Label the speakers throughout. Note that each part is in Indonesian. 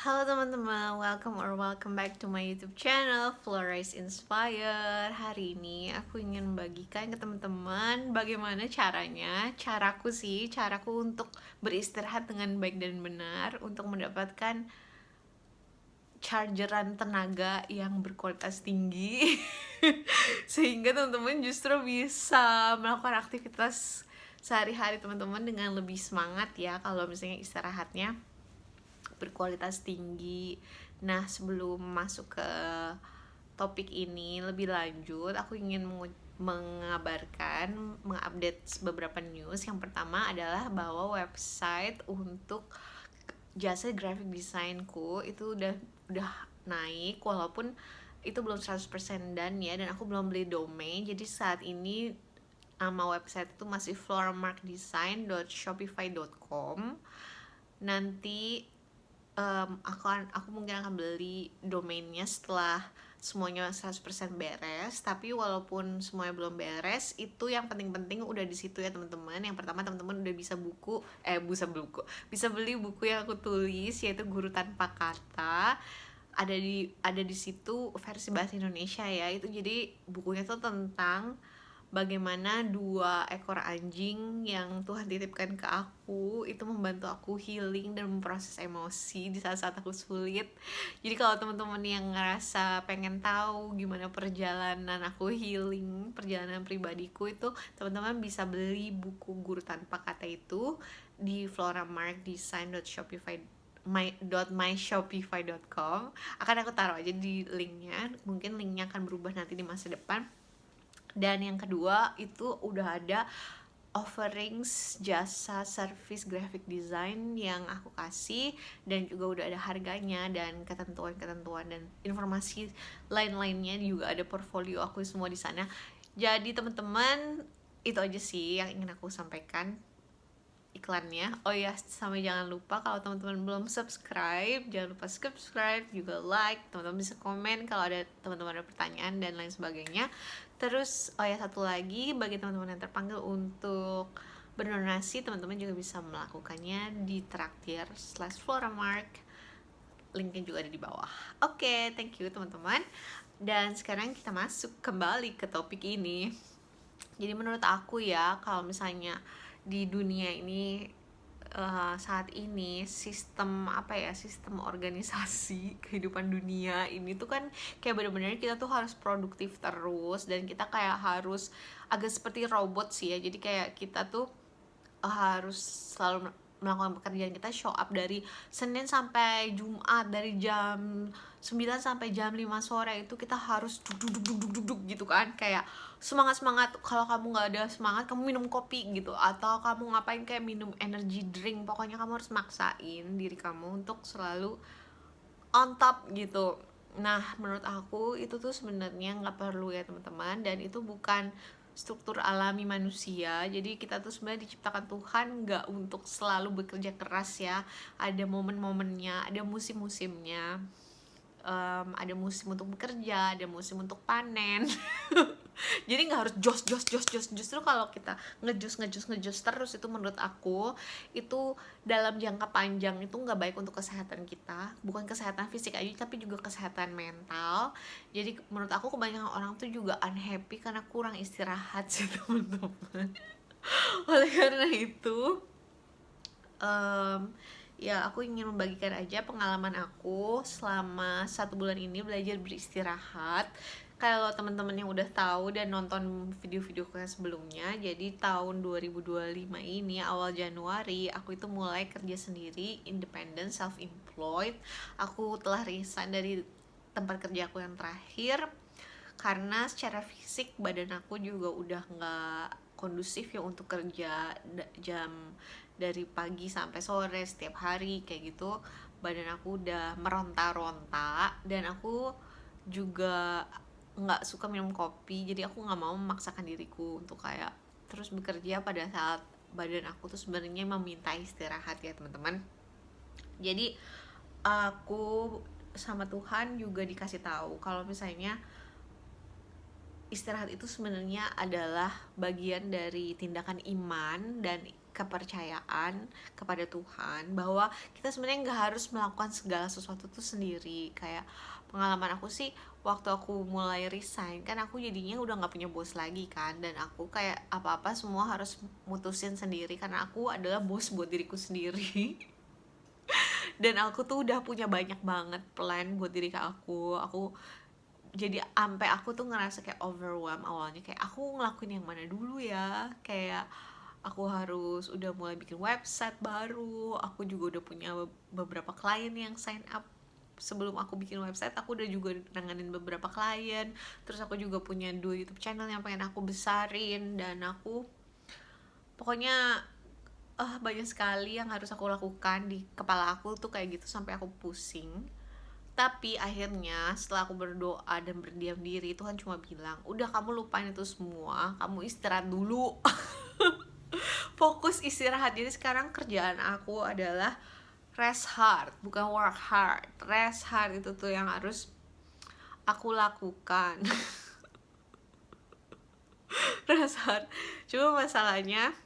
Speaker 1: Halo teman-teman, welcome back to my YouTube channel Flores Inspired. Hari ini aku ingin membagikan ke teman-teman bagaimana caraku untuk beristirahat dengan baik dan benar, untuk mendapatkan chargeran tenaga yang berkualitas tinggi sehingga teman-teman justru bisa melakukan aktivitas sehari-hari teman-teman dengan lebih semangat ya kalau misalnya istirahatnya berkualitas tinggi. Nah, sebelum masuk ke topik ini lebih lanjut, aku ingin mengupdate beberapa news. Yang pertama adalah bahwa website untuk jasa graphic designku itu udah naik, walaupun itu belum 100% dan aku belum beli domain. Jadi saat ini nama website itu masih floramarkdesign.shopify.com. Nanti aku mungkin akan beli domainnya setelah semuanya 100% beres. Tapi walaupun semuanya belum beres, itu yang penting-penting udah di situ ya teman-teman. Yang pertama, teman-teman udah bisa beli buku yang aku tulis, yaitu Guru Tanpa Kata. Ada di situ versi bahasa Indonesia ya. Itu jadi bukunya tuh tentang bagaimana 2 ekor anjing yang Tuhan titipkan ke aku itu membantu aku healing dan memproses emosi di saat-saat aku sulit. Jadi kalau teman-teman yang ngerasa pengen tahu gimana perjalanan aku healing, perjalanan pribadiku, itu teman-teman bisa beli buku Guru Tanpa Kata itu di floramarkdesign.shopify.com. Akan aku taruh aja di linknya, mungkin linknya akan berubah nanti di masa depan. Dan yang kedua, itu udah ada offerings jasa service graphic design yang aku kasih, dan juga udah ada harganya dan ketentuan-ketentuan dan informasi lain-lainnya, juga ada portfolio aku semua di sana. Jadi teman-teman, itu aja sih yang ingin aku sampaikan iklannya. Oh ya, sama jangan lupa kalau teman-teman belum subscribe, jangan lupa subscribe, juga like. Teman-teman bisa komen kalau ada teman-teman ada pertanyaan dan lain sebagainya. Terus oh ya, satu lagi, bagi teman-teman yang terpanggil untuk berdonasi, teman-teman juga bisa melakukannya di traktir/floramark. Linknya juga ada di bawah. Oke, thank you teman-teman. Dan sekarang kita masuk kembali ke topik ini. Jadi menurut aku ya, kalau misalnya di dunia ini saat ini sistem organisasi kehidupan dunia ini tuh kan kayak benar-benar kita tuh harus produktif terus, dan kita kayak harus agak seperti robot sih ya. Jadi kayak kita tuh harus selalu melakukan pekerjaan kita, show up dari Senin sampai Jumat, dari jam 9 sampai jam 5 sore itu kita harus duduk gitu kan, kayak semangat. Kalau kamu nggak ada semangat, kamu minum kopi gitu, atau kamu ngapain kayak minum energy drink. Pokoknya kamu harus maksain diri kamu untuk selalu on top gitu. Nah, menurut aku itu tuh sebenarnya nggak perlu ya teman-teman, dan itu bukan struktur alami manusia. Jadi kita tuh sebenarnya diciptakan Tuhan nggak untuk selalu bekerja keras ya. Ada momen-momennya, ada musim-musimnya. Ada musim untuk bekerja, ada musim untuk panen. Jadi nggak harus jos. Justru kalau kita ngejus terus, itu menurut aku itu dalam jangka panjang itu nggak baik untuk kesehatan kita. Bukan kesehatan fisik aja, tapi juga kesehatan mental. Jadi menurut aku kebanyakan orang tuh juga unhappy karena kurang istirahat sih teman-teman. Oleh karena itu, ya aku ingin membagikan aja pengalaman aku selama 1 bulan ini belajar beristirahat. Kalau teman-teman yang udah tahu dan nonton video-videoku yang sebelumnya, jadi tahun 2025 ini awal Januari aku itu mulai kerja sendiri, independent, self-employed. Aku telah resign dari tempat kerja aku yang terakhir karena secara fisik badan aku juga udah nggak kondusif ya untuk kerja jam dari pagi sampai sore setiap hari kayak gitu. Badan aku udah meronta-ronta, dan aku juga nggak suka minum kopi. Jadi aku nggak mau memaksakan diriku untuk kayak terus bekerja pada saat badan aku tuh sebenarnya meminta istirahat ya teman-teman. Jadi aku sama Tuhan juga dikasih tahu kalau misalnya istirahat itu sebenarnya adalah bagian dari tindakan iman, dan kepercayaan kepada Tuhan bahwa kita sebenarnya nggak harus melakukan segala sesuatu tuh sendiri. Kayak pengalaman aku sih waktu aku mulai resign kan, aku jadinya udah nggak punya bos lagi kan, dan aku kayak apa-apa semua harus mutusin sendiri karena aku adalah bos buat diriku sendiri. Dan aku tuh udah punya banyak banget plan buat diri aku jadi sampai aku tuh ngerasa kayak overwhelmed awalnya, kayak aku ngelakuin yang mana dulu ya. Kayak aku harus udah mulai bikin website baru, aku juga udah punya beberapa klien yang sign up. Sebelum aku bikin website aku udah juga nanganin beberapa klien, terus aku juga punya 2 YouTube channel yang pengen aku besarin, dan aku pokoknya banyak sekali yang harus aku lakukan di kepala aku tuh kayak gitu sampai aku pusing. Tapi akhirnya setelah aku berdoa dan berdiam diri, Tuhan cuma bilang, udah kamu lupain itu semua, kamu istirahat dulu. Fokus istirahat. Jadi sekarang kerjaan aku adalah rest hard, bukan work hard. Rest hard itu tuh yang harus aku lakukan. Rest hard. Cuma masalahnya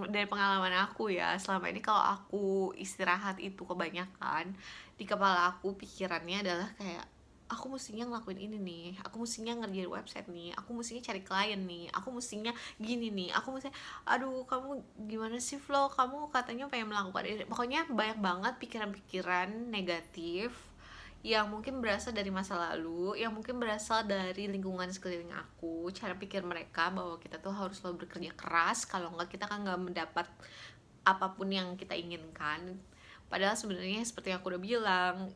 Speaker 1: dari pengalaman aku ya, selama ini kalau aku istirahat itu kebanyakan, di kepala aku pikirannya adalah kayak aku mestinya ngelakuin ini nih, aku mestinya ngerjain website nih, aku mestinya cari klien nih, aku mestinya gini nih, aku mestinya, aduh kamu gimana sih Flo, kamu katanya pengen melakukan ini. Pokoknya banyak banget pikiran-pikiran negatif yang mungkin berasal dari masa lalu, yang mungkin berasal dari lingkungan sekeliling aku, cara pikir mereka bahwa kita tuh harus selalu bekerja keras, kalau enggak kita kan nggak mendapat apapun yang kita inginkan. Padahal sebenarnya seperti yang aku udah bilang,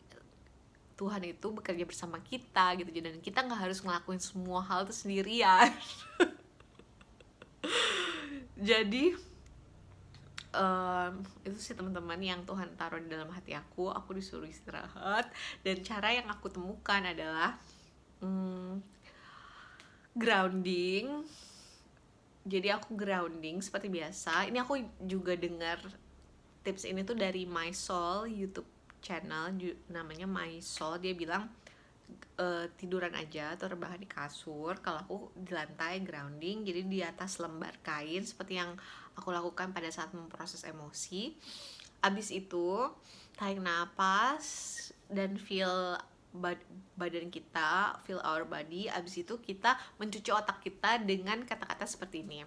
Speaker 1: Tuhan itu bekerja bersama kita gitu, dan kita nggak harus ngelakuin semua hal itu sendirian. Jadi itu sih teman-teman yang Tuhan taruh di dalam hati aku disuruh istirahat, dan cara yang aku temukan adalah grounding. Jadi aku grounding seperti biasa. Ini aku juga dengar tips ini tuh dari My Soul YouTube channel, namanya My Soul. Dia bilang tiduran aja atau rebahan di kasur, kalau aku di lantai grounding, jadi di atas lembar kain seperti yang aku lakukan pada saat memproses emosi. Abis itu tarik nafas dan feel badan kita, feel our body. Abis itu kita mencuci otak kita dengan kata-kata seperti ini: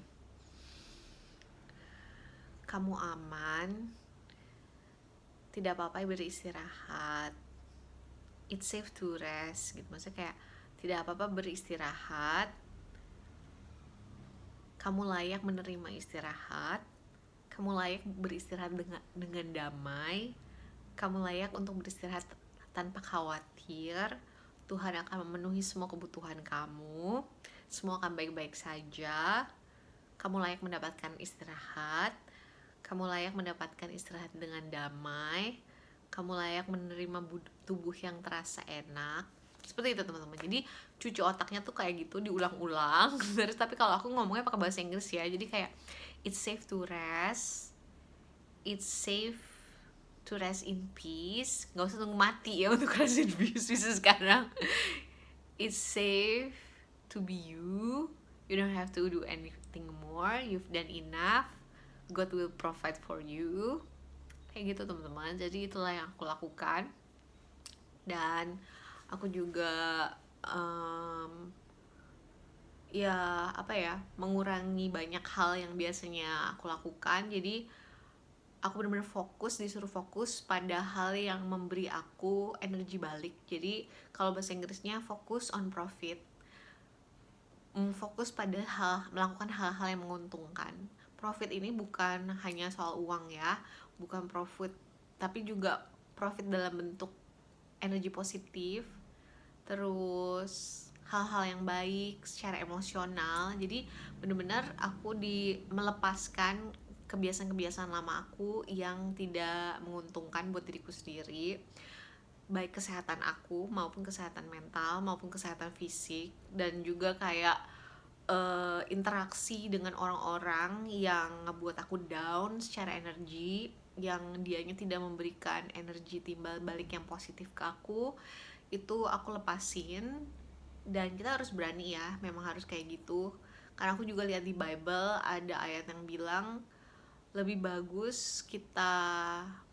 Speaker 1: kamu aman, tidak apa-apa beristirahat, it's safe to rest gitu. Maksudnya kayak tidak apa-apa beristirahat, kamu layak menerima istirahat, kamu layak beristirahat dengan damai, kamu layak untuk beristirahat tanpa khawatir. Tuhan akan memenuhi semua kebutuhan kamu, semua akan baik-baik saja. Kamu layak mendapatkan istirahat, kamu layak mendapatkan istirahat dengan damai, kamu layak menerima tubuh yang terasa enak. Seperti itu teman-teman. Jadi cuci otaknya tuh kayak gitu, diulang-ulang. Terus tapi kalau aku ngomongnya pakai bahasa Inggris ya, jadi kayak it's safe to rest, it's safe to rest in peace. Gak usah tunggu mati ya untuk rest in peace, bisa sekarang. It's safe to be you, you don't have to do anything more, you've done enough, God will provide for you. Kayak gitu teman-teman. Jadi itulah yang aku lakukan, dan aku juga ya apa ya, mengurangi banyak hal yang biasanya aku lakukan. Jadi aku benar-benar disuruh fokus pada hal yang memberi aku energi balik. Jadi kalau bahasa Inggrisnya fokus on profit, fokus pada melakukan hal-hal yang menguntungkan. Profit ini bukan hanya soal uang ya, bukan profit, tapi juga profit dalam bentuk energi positif, terus hal-hal yang baik secara emosional. Jadi benar-benar aku melepaskan kebiasaan-kebiasaan lama aku yang tidak menguntungkan buat diriku sendiri, baik kesehatan aku maupun kesehatan mental maupun kesehatan fisik, dan juga kayak interaksi dengan orang-orang yang ngebuat aku down secara energi, yang dianya tidak memberikan energi timbal balik yang positif ke aku, itu aku lepasin. Dan kita harus berani ya, memang harus kayak gitu. Karena aku juga lihat di Bible ada ayat yang bilang lebih bagus kita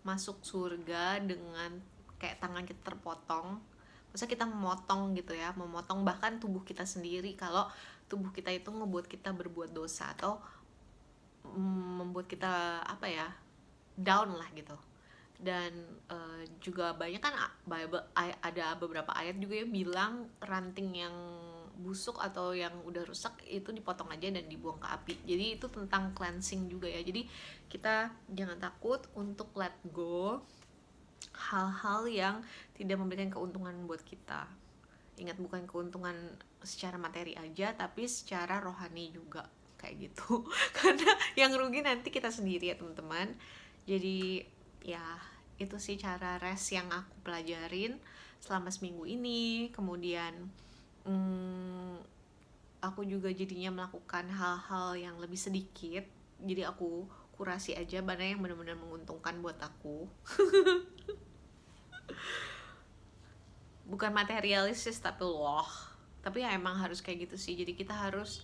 Speaker 1: masuk surga dengan kayak tangan kita terpotong. Maksudnya kita memotong gitu ya, memotong bahkan tubuh kita sendiri kalau tubuh kita itu ngebuat kita berbuat dosa atau membuat kita apa ya, down lah gitu. Dan juga banyak kan ada beberapa ayat juga yang bilang ranting yang busuk atau yang udah rusak itu dipotong aja dan dibuang ke api. Jadi itu tentang cleansing juga ya. Jadi kita jangan takut untuk let go hal-hal yang tidak memberikan keuntungan buat kita. Ingat, bukan keuntungan secara materi aja, tapi secara rohani juga kayak gitu. Karena yang rugi nanti kita sendiri ya teman-teman. Jadi ya itu sih cara rest yang aku pelajarin selama seminggu ini. Kemudian aku juga jadinya melakukan hal-hal yang lebih sedikit. Jadi aku kurasi aja mana yang benar-benar menguntungkan buat aku. Bukan materialistis tapi loh. Tapi ya emang harus kayak gitu sih. Jadi kita harus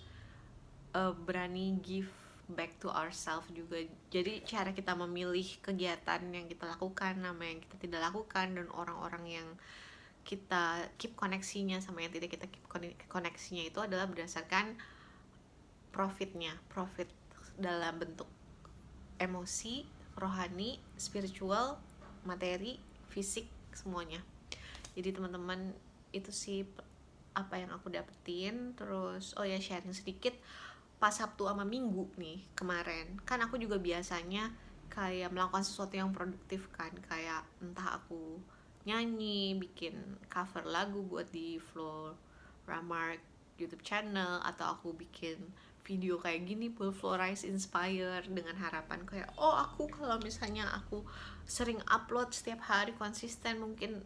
Speaker 1: berani give back to ourselves juga. Jadi cara kita memilih kegiatan yang kita lakukan, nama yang kita tidak lakukan, dan orang-orang yang kita keep koneksinya sama yang tidak kita keep koneksinya itu adalah berdasarkan profit dalam bentuk emosi, rohani, spiritual, materi, fisik, semuanya. Jadi teman-teman, itu sih apa yang aku dapetin. Terus oh ya, sharing sedikit, pas Sabtu sama Minggu nih kemarin kan aku juga biasanya kayak melakukan sesuatu yang produktif kan, kayak entah aku nyanyi, bikin cover lagu buat di Floramark YouTube channel, atau aku bikin video kayak gini buat Florize Inspire dengan harapan kayak oh aku kalau misalnya aku sering upload setiap hari konsisten, mungkin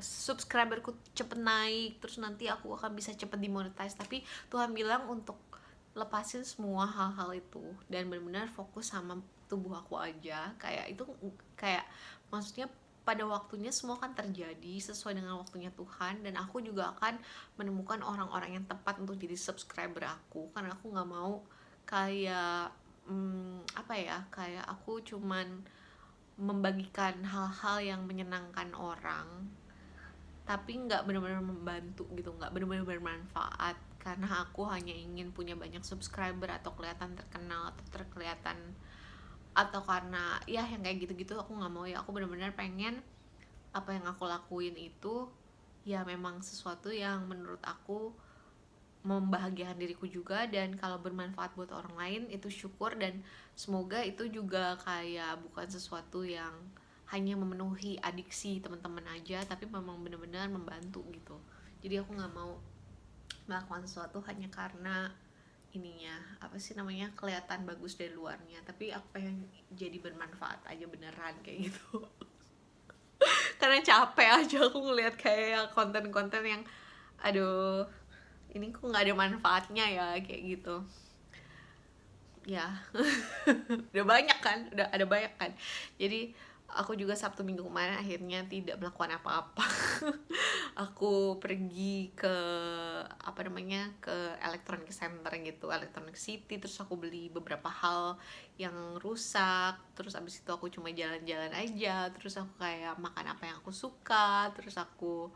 Speaker 1: subscriberku cepet naik, terus nanti aku akan bisa cepet dimonetize. Tapi Tuhan bilang untuk lepasin semua hal-hal itu dan benar-benar fokus sama tubuh aku aja. Kayak itu kayak maksudnya pada waktunya semua kan terjadi sesuai dengan waktunya Tuhan, dan aku juga akan menemukan orang-orang yang tepat untuk jadi subscriber aku. Karena aku nggak mau kayak kayak aku cuman membagikan hal-hal yang menyenangkan orang tapi nggak benar-benar membantu gitu, nggak benar-benar bermanfaat, karena aku hanya ingin punya banyak subscriber atau kelihatan terkenal atau terkelihatan, atau karena ya yang kayak gitu-gitu aku nggak mau ya. Aku benar-benar pengen apa yang aku lakuin itu ya memang sesuatu yang menurut aku membahagiakan diriku juga, dan kalau bermanfaat buat orang lain itu syukur, dan semoga itu juga kayak bukan sesuatu yang hanya memenuhi adiksi teman-teman aja, tapi memang benar-benar membantu gitu. Jadi aku nggak mau melakukan sesuatu hanya karena ininya apa sih namanya, kelihatan bagus dari luarnya, tapi aku pengen jadi bermanfaat aja beneran kayak gitu. Karena capek aja aku ngeliat kayak konten-konten yang aduh ini kok nggak ada manfaatnya ya kayak gitu ya. Udah banyak kan, udah ada banyak kan. Jadi aku juga Sabtu Minggu kemarin akhirnya tidak melakukan apa-apa. Aku pergi ke ke electronic center gitu, electronic city, terus aku beli beberapa hal yang rusak, terus abis itu aku cuma jalan-jalan aja, terus aku kayak makan apa yang aku suka, terus aku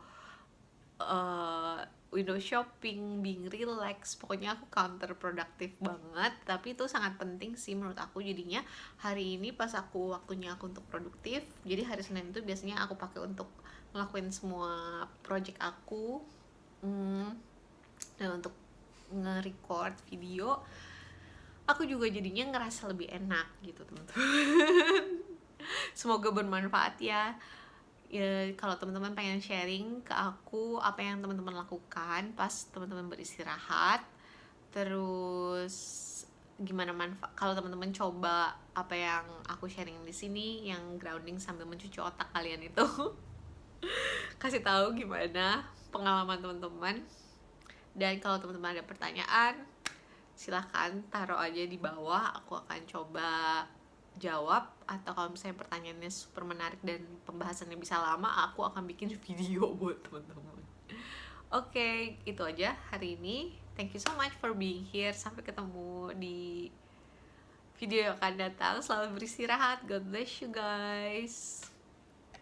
Speaker 1: window shopping, being relax. Pokoknya aku counterproductive banget, tapi itu sangat penting sih menurut aku. Jadinya hari ini pas aku waktunya aku untuk produktif, jadi hari Senin itu biasanya aku pakai untuk ngelakuin semua project aku, dan untuk nge-record video. Aku juga jadinya ngerasa lebih enak gitu teman-teman. Semoga bermanfaat ya. Ya, kalau teman-teman pengen sharing ke aku apa yang teman-teman lakukan pas teman-teman beristirahat, terus gimana manfaat kalau teman-teman coba apa yang aku sharing di sini, yang grounding sambil mencuci otak kalian itu. Kasih tahu gimana pengalaman teman-teman. Dan kalau teman-teman ada pertanyaan, silahkan taruh aja di bawah, aku akan coba jawab. Atau kalau misalnya pertanyaannya super menarik dan pembahasannya bisa lama, aku akan bikin video buat teman-teman. Oke, itu aja hari ini. Thank you so much for being here. Sampai ketemu di video yang akan datang. Selamat beristirahat. God bless you guys.